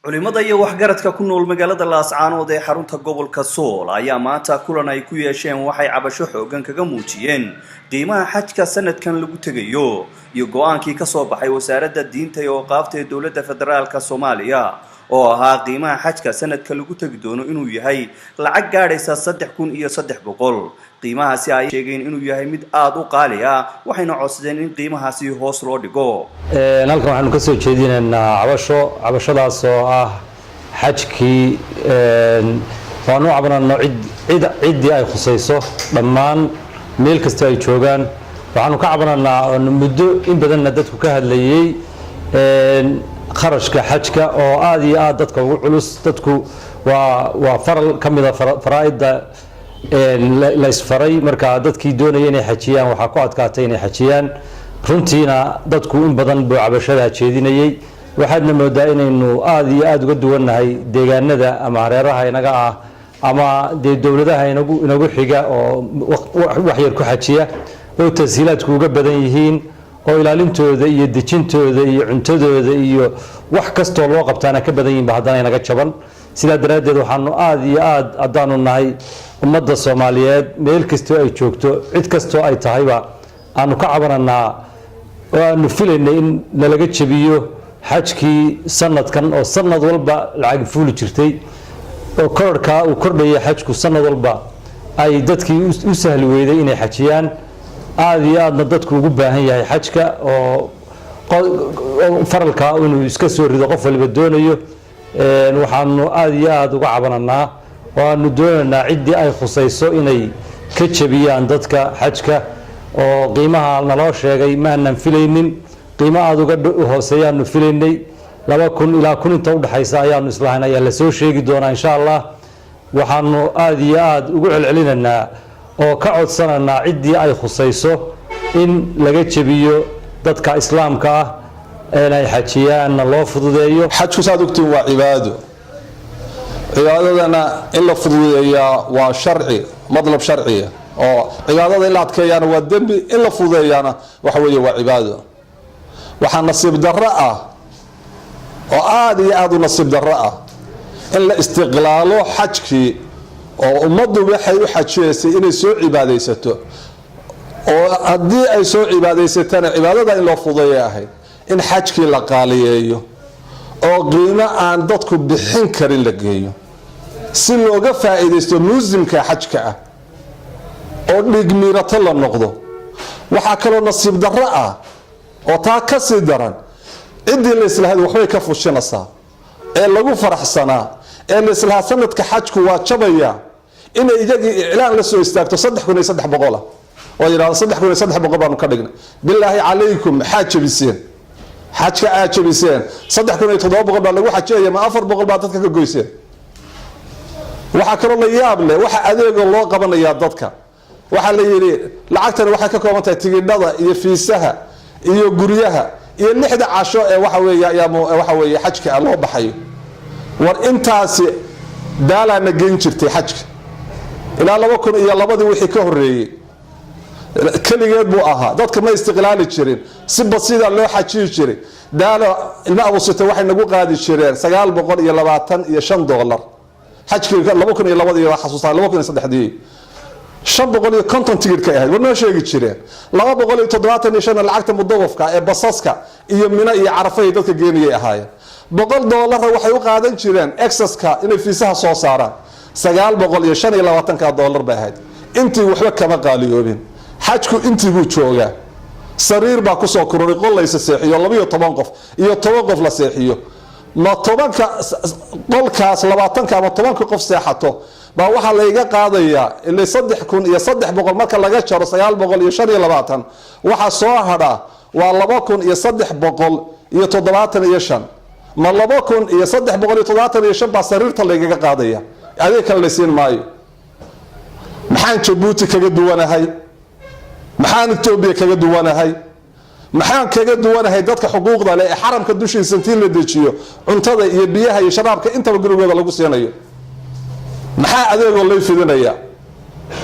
culimada iyo waxgaradka ku nool magaalada Laascaanood ee xarunta gobolka Sool ayaa maanta kulan ay ku yeesheen waxay cabasho xoogan kaga muujiyeen qiimaha xajka sanadkan lagu tagayo iyo go'aankii ka soo baxay wasaaradda diinta iyo qaabta dawladda federaalka Soomaaliya oo ahaa qiimaha xajka sanadka lagu tagi doono inuu yahay lacag gaadhaysa 3300 qiimahaasi ay sheegeen inuu yahay mid aad u qaali ah waxayna codsadeen in qiimahaasi hoos loo dhigo halkan waxaanu ka soo jeedinaynaa cabashadaas oo ah xajkii waanu cabanano ciddii ay khusayso dhammaan meel kasta ay joogaan waxaanu ka cabananaa muddo in badanna dadku ka hadlayay kharashka xajka oo aad iyo aad dadka ugu culus dadku waa faral ka mid ah faraa'idda la isfaray marka dadkii doonayay inay xajiyaan waxaa ku adkaatay inay xajiyaan runtiina dadku in badan buu cabashada jeedinayay waxaadna moodaa inaynu aad iyo aad uga duwannahay deegaanada ama hareeraha inaga ah ama dee dowladaha inagu xiga oo wax yar ku xajiya oo tashiilaadku uga badan yihiin oo ilaalintooda iyo dejintooda iyo cuntadooda iyo wax kastoo loo qabtaana ka badan yihiin haddana inaga jaban sidaa daraaddeed waxaanu aad iyo aad haddaanu nahay ummadda Soomaaliyeed meel kastoo ay joogto cid kastoo ay tahayba aanu ka cabananaa oo aanu filaynay in nalaga jabiyo xajkii sanadkan oo sanad walba lacag fuuli jirtay oo kororka uu kordhayay xajku sanad walba ay dadkii u sahli weeday inay xajiyaan aad iyo aadna dadku ugu baahan yahay xajka oo faralka inuu iska soo rido qof walba doonayo waxaanu aad iyo aad uga cabananaa oo aanu doonaynaa ciddii ay khusayso inay ka jabiyaan dadka xajka oo qiimaha naloo sheegay maanan filaynin qiimo aad uga hooseeyaanu filaynay 2000 ilaa 1000 inta u dhaxaysa ayaanu islahayn ayaa la soo sheegi doonaa insha Allah waxaanu aad iyo aad ugu celcelinaynaa oo ka codsananaa ciddii ay khusayso in laga jabiyo dadka islaamka ah inay xajiyaan loo fududeeyo xajku saadugtiin waa cibaado cibaadadana in la fududeeyaa waa sharci madlab sharci oo cibaadada in la adkeeyana waa dambi in la fududeeyana waxa weeye waa cibaado waxa nasiib darro ah oo aad iyo aad u nasiib darro ah in la istiqlaalo xajkii oo ummaddu waxay u xajiyeysay inay soo cibaadaysato oo haddii ay soo cibaadaysatana cibaadada in loo fududeeyo ahayd in xajkii la qaaliyeeyo oo qiimo aan dadku bixin karin la geeyo si looga faa'iideysto muusimka xajka ah oo dhigmiirato la noqdo waxaa kaloo nasiib darro ah oo taa ka sii daran ciddii la islahayd waxbay ka fushinaysaa ee lagu faraxsanaa ee la islahaa sanadka xajku waa jabaya inay iyagii iclaan la soo istaagto 3300 oo yiraahdo 3300 baanu ka dhignay billaahi calaykum xaajabiseen xajka aajabiseen 3700 baa lagu xajiyay ma 400 baa dadka ka goyseen waxa kale la yaab leh waxa adeeg loo qabanaya dadka waxa la yiri lacagtan waxa ka kooban tahay tigidhada iyo fiisaha iyo guryaha iyo 6 casho ee waxa weeye xajka loo baxayo war intaasi daalana geyn jirtay xajka ilaa 2002 wixii ka horeeyay kaligeed buu ahaa dadka ma istiqlaali jirin si basida loo xajiyi jiray daalo ilma Abu Sita waxay nagu qaadi jireen $925 xajkii 2002 iyo xasuustaa 2003 550 tigidhka ahayd wana sheegi jireen 275 lacagta mudawafka ee basaska iyo mina iyo carafay dadka geeniyay ahaayeen $100 waxay u qaadan jireen excesska inay fiisaha soo saaraan $925 bay ahayd intii waxba kama qaaliyoobin xajku intii buu joogaa sariir baa ku soo koray qol la seexiyo 12 qof iyo 10 qof la seexiyo ma 10 qolkaas 20 ama 10 qof seexato baa waxa la iga qaadayaa ilaa 3300 marka laga jaro 925 waxa soo hadha waa 2375 ma 2375 baa sariirta la iga qaadaya adeeg kale la siin maayo maxaan Djibouti kaga duwanahay maxaan Itoobiya kaga duwanahay maxaan kaga duwanahay dadka xuquuqda leh ee xaramka dushiisa intii la dejiyo cuntada iyo biyaha iyo sharaabka intaba gurigooda lagu siinayo maxaa adeegoo loo fidinaya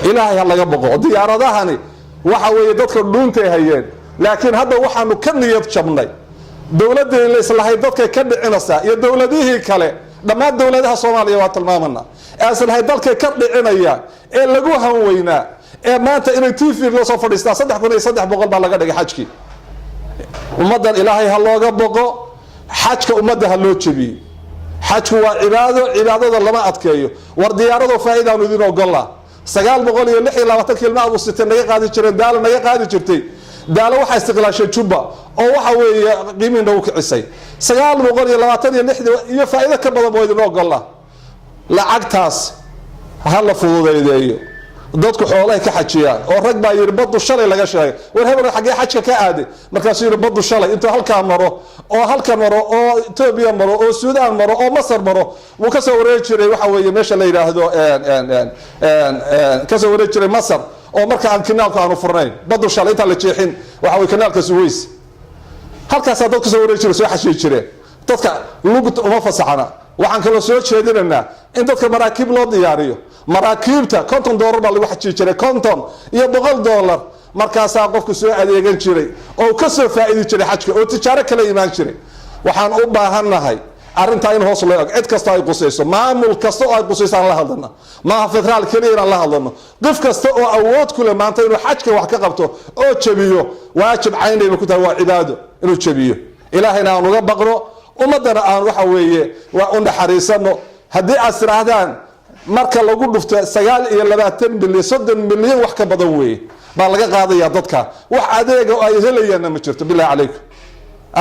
ilaahay ha laga boqo diyaaradahani waxa weeye dadka dhuuntay hayeen laakiin hadda waxaanu ka niyad jabnay dowladii la islahay dadkay ka dhicinaysaa iyo dowladihii kale dhammaan dowladaha Soomaaliya waa tilmaamana ee islahay dalkay ka dhicinayaan ee lagu hanweynaa ee maanta inay TV loo soo fadhiistaan 3300 baa laga dhigay xajki ummadan Ilaahay ha looga boqo xajka ummadda ha loo jabiyo xajku waa cibaadada lama adkeeyo war diyaarado faa'iido idin ogol 926 kilmaad uu sitay naga qaadi jiray daal naga qaadi jirtay daalo waxa istiqlaashay Juba oo waxa weeye qiimihiina uu kicisay 926 iyo faa'iido ka badan boo idin ogol lacagtaas ha la fududeeyo dadku xoolaha ka xajiyaan oo rag baa yiri badu shalay laga sheegay war hebel xagee xajka ka aaday markaas yiri badu shalay inta halka maro oo Ethiopia maro oo Suudaan maro oo Masar maro wuu ka soo wareey jiray waxa weeye meesha la yiraahdo ka soo wareey jiray Masar oo marka aan kanaalka aanu furnayn badu shalay inta la jeexin waxa weeye kanaalka Suez halkaas dadku soo wareey jiray soo xashii jireen dadka lugu uma fasaxana waxaan kala soo jeedinaynaa in dadka maraakiib loo diyaariyo maraakiibta $50 baa lagu xajii jiray $50 iyo $100 markaas qofku soo adeegan jiray oo ka soo faa'iidi jiray xajka oo tijaaro kala iimaan jiray waxaan u baahanahay arinta in hoos loo cid kasta ay qusayso maamul kasta oo ay qusayso la hadlana ma federaal kaliya la hadlano qof kasta oo awood ku leh maanta inuu xajka wax ka qabto oo jabiyo waajib caynayba ku tahay waa cibaado inuu jabiyo ilaahayna aan uga baqro ummadana aan waxa weeye waa u naxariisano hadii asraahdaan marka lagu dhufto 29 bilyan 30 milyan wax ka badan weey baa laga qaadaya dadka wax adeega ay helayaan ma jirto billahi alaykum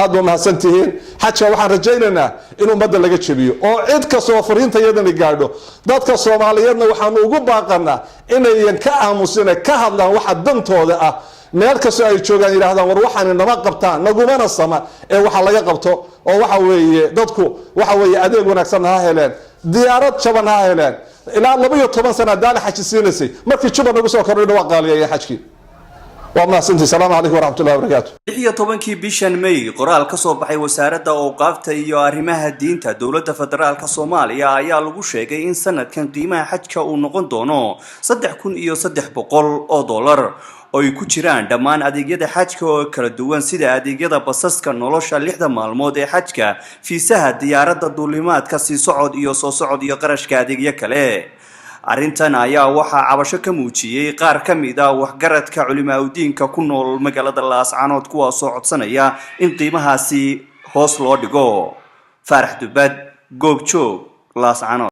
aad ma hasantihiin xajka waxaan rajaynaynaa in ummadda laga jabiyo oo cid ka soo fariinta yadan gaadho dadka Soomaaliyeedna waxaan ugu baaqanaa inay ka aamusina ka hadlaan waxa dantooda ah meel kasta ay joogaan yiraahdaan war waxaan inama qabtaan nagumana sama ee waxa laga qabto oo waxa weeye dadku waxa weeye adeeg wanaagsan ha heleen diyaarad jaban ha heleen ilaa 12 sano daal xajis siinayay markii Juba nagu soo kordhay waa qaaliyay xajki waa mahadsantii salaamu alaykum waraxmatullaahi wabarakaatuh 16 bishan May qoraal ka soo baxay wasaaradda awqaafta iyo arrimaha diinta dawladda federaalka Soomaaliya ayaa lagu sheegay in sanadkan qiimaha xajka uu noqon doono $3,300 oo ay ku jiraan dhammaan adeegyada xajka oo kala duwan sida adeegyada basaska nolosha 6 maalmood ee xajka fiisaha diyaaradda duulimaadka si socod iyo soo socod iyo qarashka adeegyo kale arrintan ayaa waxa cabasho ka muujiyay qaar ka mid ah waxgaradka culimaadudiinka ku nool magaalada Laascaanood kuwaas oo codsanaya in qiimahaasi hoos loo dhigo Farax Dubad Goobjoog Laascaanood